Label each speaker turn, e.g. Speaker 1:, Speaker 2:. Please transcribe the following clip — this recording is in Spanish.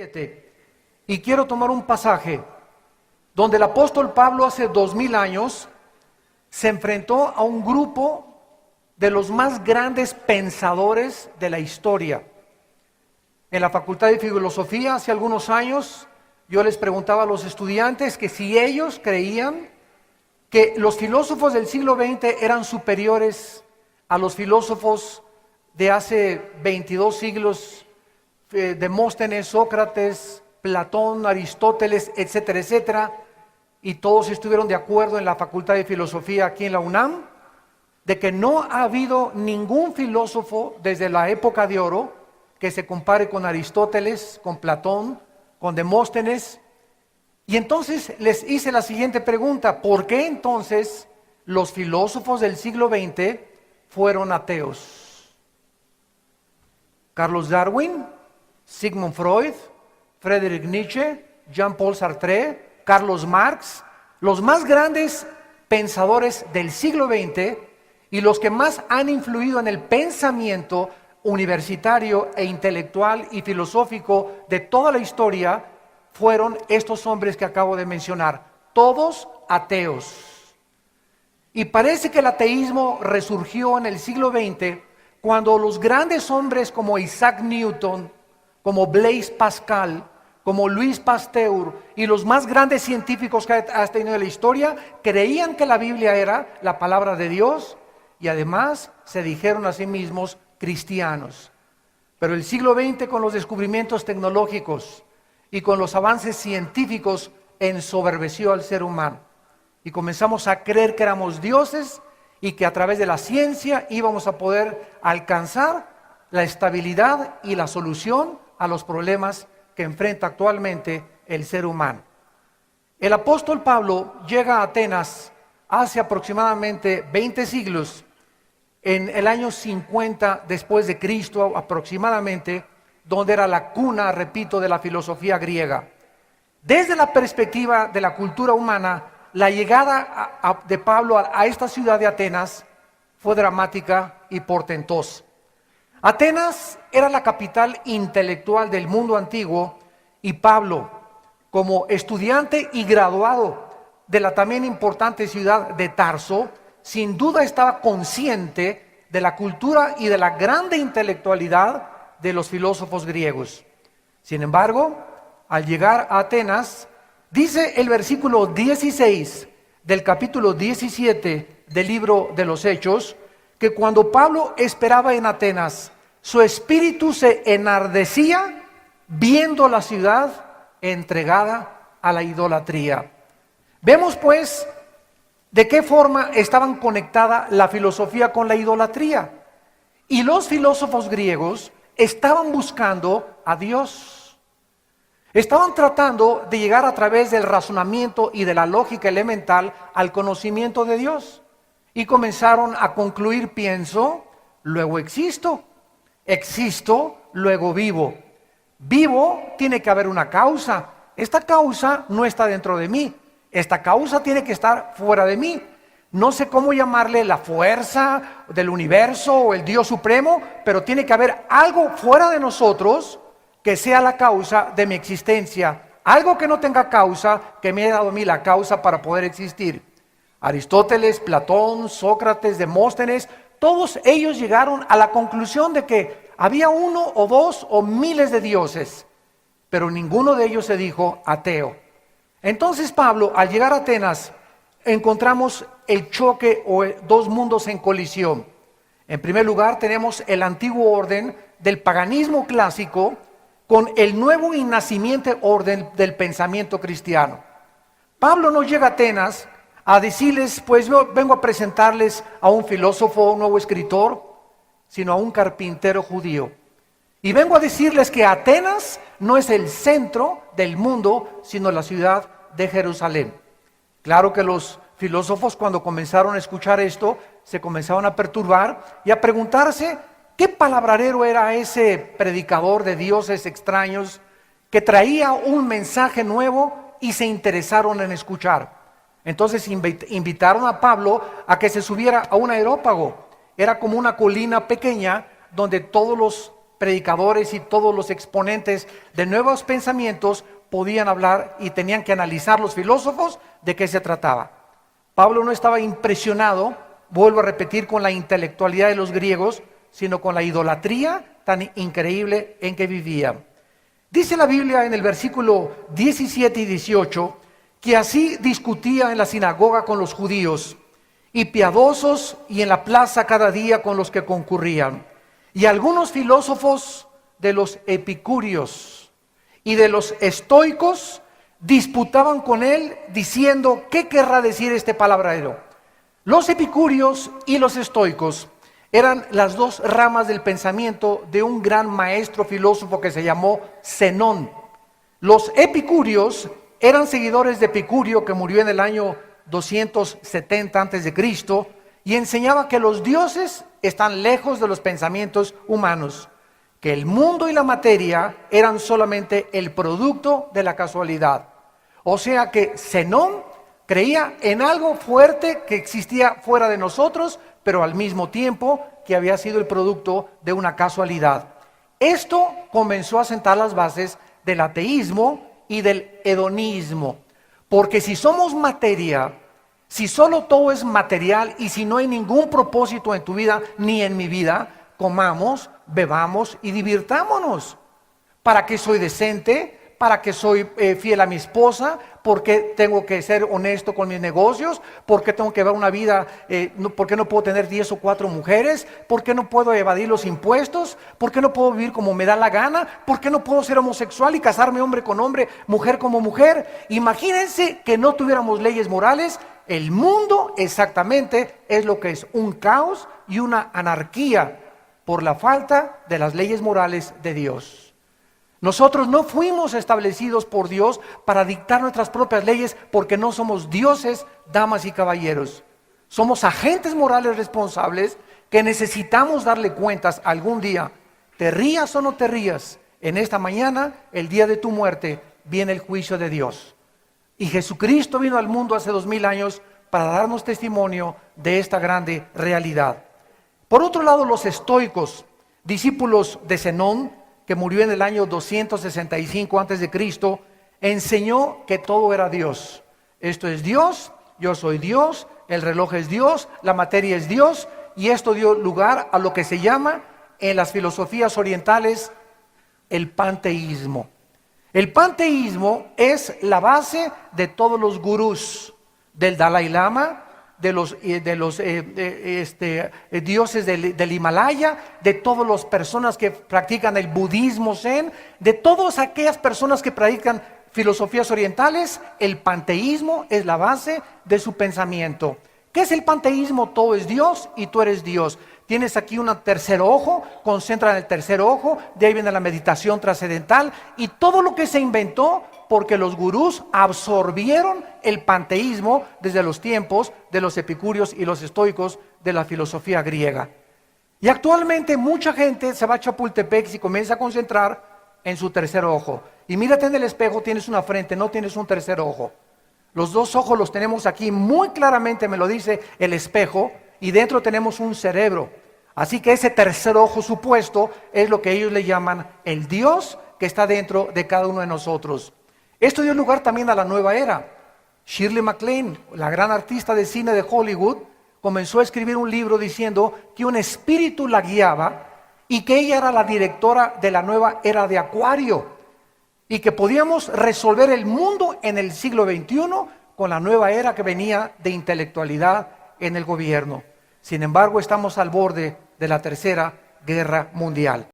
Speaker 1: 7. Y quiero tomar un pasaje donde el apóstol Pablo hace 2000 años se enfrentó a un grupo de los más grandes pensadores de la historia. En la Facultad de Filosofía hace algunos años yo les preguntaba a los estudiantes que si ellos creían que los filósofos del siglo XX eran superiores a los filósofos de hace 22 siglos, Demóstenes, Sócrates, Platón, Aristóteles, etcétera, etcétera, y todos estuvieron de acuerdo en la Facultad de Filosofía aquí en la UNAM, de que no ha habido ningún filósofo desde la época de oro que se compare con Aristóteles, con Platón, con Demóstenes. Y entonces les hice la siguiente pregunta: ¿por qué entonces los filósofos del siglo XX fueron ateos? Carlos Darwin, Sigmund Freud, Friedrich Nietzsche, Jean-Paul Sartre, Carlos Marx, los más grandes pensadores del siglo XX y los que más han influido en el pensamiento universitario e intelectual y filosófico de toda la historia, fueron estos hombres que acabo de mencionar, todos ateos. Y parece que el ateísmo resurgió en el siglo XX cuando los grandes hombres como Isaac Newton, como Blaise Pascal, como Louis Pasteur y los más grandes científicos que ha tenido la historia creían que la Biblia era la palabra de Dios y además se dijeron a sí mismos cristianos. Pero el siglo XX, con los descubrimientos tecnológicos y con los avances científicos, ensoberbeció al ser humano y comenzamos a creer que éramos dioses y que a través de la ciencia íbamos a poder alcanzar la estabilidad y la solución a los problemas que enfrenta actualmente el ser humano. El apóstol Pablo llega a Atenas hace aproximadamente 20 siglos, en el año 50 después de Cristo aproximadamente, donde era la cuna, repito, de la filosofía griega. Desde la perspectiva de la cultura humana, la llegada de Pablo a esta ciudad de Atenas fue dramática y portentosa. Atenas era la capital intelectual del mundo antiguo y Pablo, como estudiante y graduado de la también importante ciudad de Tarso, sin duda estaba consciente de la cultura y de la grande intelectualidad de los filósofos griegos. Sin embargo, al llegar a Atenas, dice el versículo 16 del capítulo 17 del libro de los Hechos, que cuando Pablo esperaba en Atenas, su espíritu se enardecía viendo la ciudad entregada a la idolatría. Vemos pues de qué forma estaban conectada la filosofía con la idolatría. Y los filósofos griegos estaban buscando a Dios. Estaban tratando de llegar a través del razonamiento y de la lógica elemental al conocimiento de Dios. Y comenzaron a concluir: pienso, luego existo. Existo, luego vivo. Vivo, tiene que haber una causa. Esta causa no está dentro de mí. Esta causa tiene que estar fuera de mí. No sé cómo llamarle, la fuerza del universo o el Dios supremo, pero tiene que haber algo fuera de nosotros que sea la causa de mi existencia. Algo que no tenga causa, que me haya dado a mí la causa para poder existir. Aristóteles, Platón, Sócrates, Demóstenes, todos ellos llegaron a la conclusión de que había uno o dos o miles de dioses, pero ninguno de ellos se dijo ateo. Entonces Pablo, al llegar a Atenas, encontramos el choque o dos mundos en colisión. En primer lugar tenemos el antiguo orden del paganismo clásico con el nuevo y naciente orden del pensamiento cristiano. Pablo no llega a Atenas a decirles, pues yo vengo a presentarles a un filósofo, un nuevo escritor, sino a un carpintero judío. Y vengo a decirles que Atenas no es el centro del mundo, sino la ciudad de Jerusalén. Claro que los filósofos, cuando comenzaron a escuchar esto, se comenzaron a perturbar y a preguntarse qué palabrero era ese predicador de dioses extraños que traía un mensaje nuevo y se interesaron en escuchar. Entonces invitaron a Pablo a que se subiera a un aerópago. Era como una colina pequeña donde todos los predicadores y todos los exponentes de nuevos pensamientos podían hablar y tenían que analizar los filósofos de qué se trataba. Pablo no estaba impresionado, vuelvo a repetir, con la intelectualidad de los griegos, sino con la idolatría tan increíble en que vivían. Dice la Biblia en el versículo 17 y 18 que así discutía en la sinagoga con los judíos y piadosos y en la plaza cada día con los que concurrían. Y algunos filósofos de los epicúreos y de los estoicos disputaban con él diciendo, ¿qué querrá decir este palabradero? Los epicúreos y los estoicos eran las dos ramas del pensamiento de un gran maestro filósofo que se llamó Zenón. Los epicúreos eran seguidores de Epicurio, que murió en el año 270 a.C., y enseñaba que los dioses están lejos de los pensamientos humanos, que el mundo y la materia eran solamente el producto de la casualidad. O sea que Zenón creía en algo fuerte que existía fuera de nosotros, pero al mismo tiempo que había sido el producto de una casualidad. Esto comenzó a sentar las bases del ateísmo y del hedonismo, porque si somos materia, si solo todo es material y si no hay ningún propósito en tu vida ni en mi vida, comamos, bebamos y divirtámonos. ¿Para qué soy decente? ¿Para qué soy fiel a mi esposa? ¿Por qué tengo que ser honesto con mis negocios? ¿Por qué tengo que llevar una vida? ¿Por qué no puedo tener 10 o 4 mujeres? ¿Por qué no puedo evadir los impuestos? ¿Por qué no puedo vivir como me da la gana? ¿Por qué no puedo ser homosexual y casarme hombre con hombre, mujer como mujer? Imagínense que no tuviéramos leyes morales. El mundo exactamente es lo que es un caos y una anarquía por la falta de las leyes morales de Dios. Nosotros no fuimos establecidos por Dios para dictar nuestras propias leyes porque no somos dioses, damas y caballeros. Somos agentes morales responsables que necesitamos darle cuentas algún día. Te rías o no te rías, en esta mañana, el día de tu muerte, viene el juicio de Dios. Y Jesucristo vino al mundo hace 2000 años para darnos testimonio de esta grande realidad. Por otro lado, los estoicos, discípulos de Zenón, que murió en el año 265 a.C., enseñó que todo era Dios. Esto es Dios, yo soy Dios, el reloj es Dios, la materia es Dios, y esto dio lugar a lo que se llama en las filosofías orientales el panteísmo. El panteísmo es la base de todos los gurús, del Dalai Lama, de los dioses del Himalaya, de todas las personas que practican el budismo zen, de todas aquellas personas que practican filosofías orientales. El panteísmo es la base de su pensamiento. ¿Qué es el panteísmo? Todo es Dios y tú eres Dios. Tienes aquí un tercer ojo, concentra en el tercer ojo, de ahí viene la meditación trascendental y todo lo que se inventó porque los gurús absorbieron el panteísmo desde los tiempos de los epicúreos y los estoicos de la filosofía griega. Y actualmente mucha gente se va a Chapultepec y comienza a concentrar en su tercer ojo. Y mírate en el espejo, tienes una frente, no tienes un tercer ojo. Los dos ojos los tenemos aquí, muy claramente me lo dice el espejo, y dentro tenemos un cerebro. Así que ese tercer ojo supuesto es lo que ellos le llaman el Dios que está dentro de cada uno de nosotros. Esto dio lugar también a la nueva era. Shirley MacLaine, la gran artista de cine de Hollywood, comenzó a escribir un libro diciendo que un espíritu la guiaba y que ella era la directora de la nueva era de Acuario y que podíamos resolver el mundo en el siglo XXI con la nueva era que venía de intelectualidad en el gobierno. Sin embargo, estamos al borde de la tercera guerra mundial.